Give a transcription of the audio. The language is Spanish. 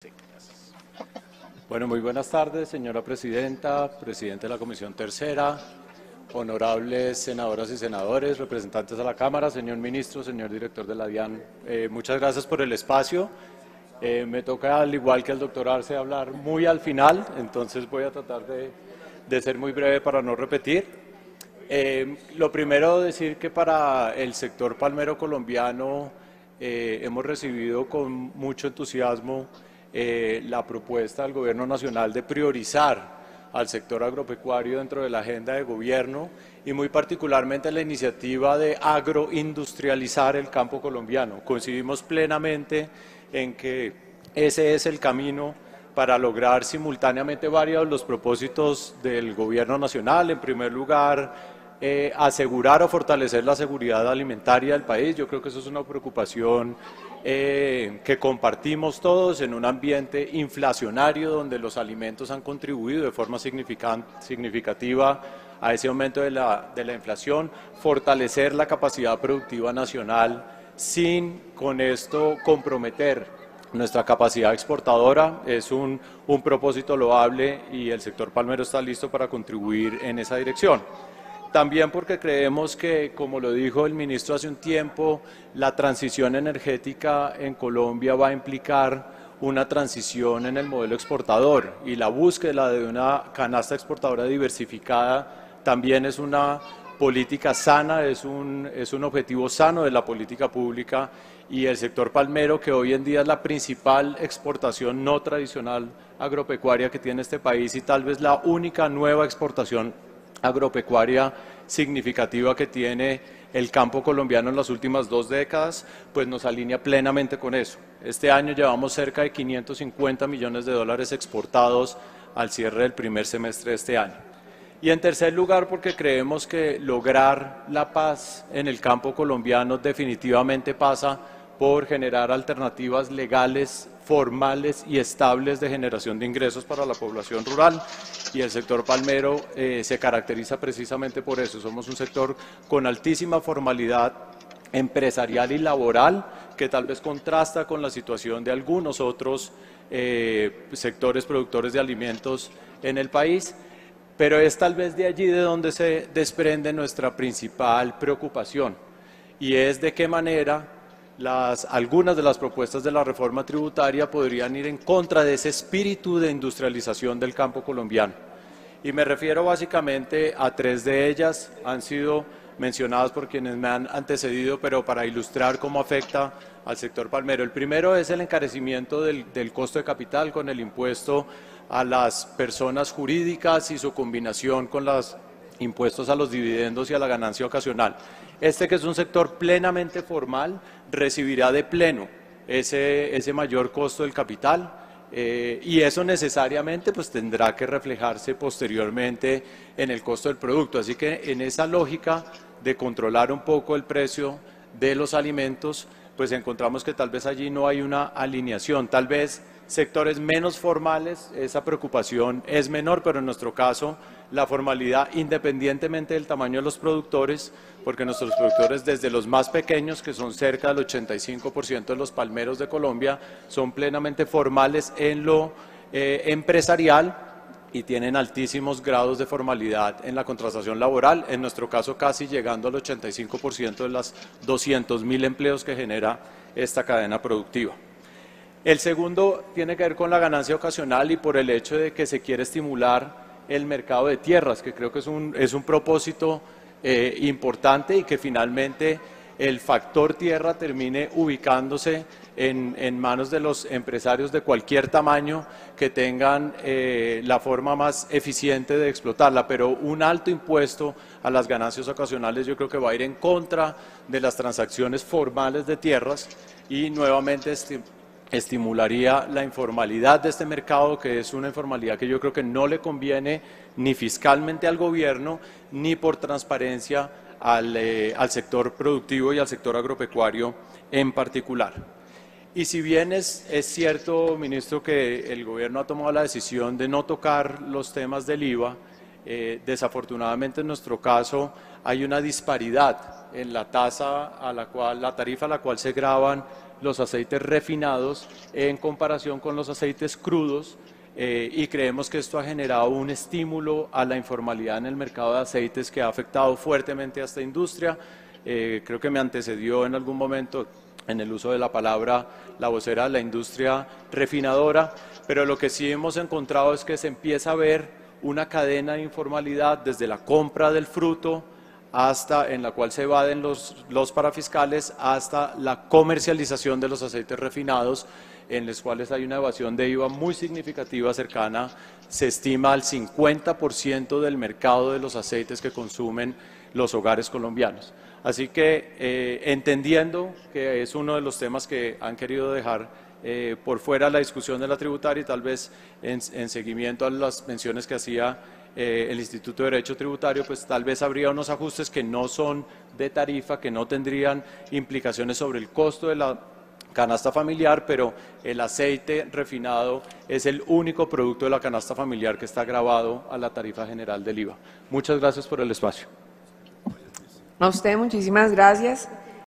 Sí, gracias. Bueno, muy buenas tardes, señora presidenta, presidente de la Comisión Tercera, honorables senadoras y senadores, representantes de la Cámara, señor ministro, señor director de la DIAN. Muchas gracias por el espacio. Me toca, al igual que al doctor Arce, hablar muy al final, entonces voy a tratar de ser muy breve para no repetir. Lo primero, decir que para el sector palmero colombiano hemos recibido con mucho entusiasmo la propuesta del Gobierno Nacional de priorizar al sector agropecuario dentro de la agenda de gobierno y muy particularmente la iniciativa de agroindustrializar el campo colombiano. Coincidimos plenamente en que ese es el camino para lograr simultáneamente varios de los propósitos del Gobierno Nacional. En primer lugar, asegurar o fortalecer la seguridad alimentaria del país. Yo creo que eso es una preocupación que compartimos todos en un ambiente inflacionario donde los alimentos han contribuido de forma significativa a ese aumento de la inflación, fortalecer la capacidad productiva nacional sin con esto comprometer nuestra capacidad exportadora. Es un propósito loable y el sector palmero está listo para contribuir en esa dirección. También porque creemos que, como lo dijo el ministro hace un tiempo, la transición energética en Colombia va a implicar una transición en el modelo exportador y la búsqueda de una canasta exportadora diversificada también es una política sana, es un objetivo sano de la política pública, y el sector palmero, que hoy en día es la principal exportación no tradicional agropecuaria que tiene este país y tal vez la única nueva exportación agropecuaria significativa que tiene el campo colombiano en las últimas 2 décadas, pues nos alinea plenamente con eso. Este año llevamos cerca de 550 millones de dólares exportados al cierre del primer semestre de este año. Y en tercer lugar, porque creemos que lograr la paz en el campo colombiano definitivamente pasa por generar alternativas legales, formales y estables de generación de ingresos para la población rural, y el sector palmero se caracteriza precisamente por eso. Somos un sector con altísima formalidad empresarial y laboral, que tal vez contrasta con la situación de algunos otros sectores productores de alimentos en el país, pero es tal vez de allí de donde se desprende nuestra principal preocupación, y es de qué manera algunas de las propuestas de la reforma tributaria podrían ir en contra de ese espíritu de industrialización del campo colombiano. Y me refiero básicamente a 3 de ellas, han sido mencionadas por quienes me han antecedido, pero para ilustrar cómo afecta al sector palmero. El primero es el encarecimiento del costo de capital con el impuesto a las personas jurídicas y su combinación con los impuestos a los dividendos y a la ganancia ocasional. Este, que es un sector plenamente formal, recibirá de pleno ese mayor costo del capital, y eso necesariamente pues tendrá que reflejarse posteriormente en el costo del producto. Así que en esa lógica de controlar un poco el precio de los alimentos, pues encontramos que tal vez allí no hay una alineación. Tal vez sectores menos formales, esa preocupación es menor, pero en nuestro caso la formalidad, independientemente del tamaño de los productores, porque nuestros productores, desde los más pequeños, que son cerca del 85% de los palmeros de Colombia, son plenamente formales en lo empresarial y tienen altísimos grados de formalidad en la contratación laboral, en nuestro caso casi llegando al 85% de los 200.000 empleos que genera esta cadena productiva. El segundo tiene que ver con la ganancia ocasional y por el hecho de que se quiere estimular el mercado de tierras, que creo que es un propósito importante, y que finalmente el factor tierra termine ubicándose en manos de los empresarios de cualquier tamaño que tengan la forma más eficiente de explotarla. Pero un alto impuesto a las ganancias ocasionales yo creo que va a ir en contra de las transacciones formales de tierras y nuevamente estimularía la informalidad de este mercado, que es una informalidad que yo creo que no le conviene ni fiscalmente al gobierno, ni por transparencia al sector productivo y al sector agropecuario en particular. Y si bien es cierto, ministro, que el gobierno ha tomado la decisión de no tocar los temas del IVA, desafortunadamente en nuestro caso hay una disparidad en la tarifa a la cual se gravan los aceites refinados en comparación con los aceites crudos. Y creemos que esto ha generado un estímulo a la informalidad en el mercado de aceites que ha afectado fuertemente a esta industria. Creo que me antecedió en algún momento en el uso de la palabra la vocera de la industria refinadora, pero lo que sí hemos encontrado es que se empieza a ver una cadena de informalidad desde la compra del fruto hasta en la cual se evaden los parafiscales, hasta la comercialización de los aceites refinados, en los cuales hay una evasión de IVA muy significativa, cercana, se estima al 50% del mercado de los aceites que consumen los hogares colombianos. Así que, entendiendo que es uno de los temas que han querido dejar por fuera la discusión de la tributaria y tal vez en seguimiento a las menciones que hacía el Instituto de Derecho Tributario, pues tal vez habría unos ajustes que no son de tarifa, que no tendrían implicaciones sobre el costo de la canasta familiar, pero el aceite refinado es el único producto de la canasta familiar que está grabado a la tarifa general del IVA. Muchas gracias por el espacio. A usted, muchísimas gracias.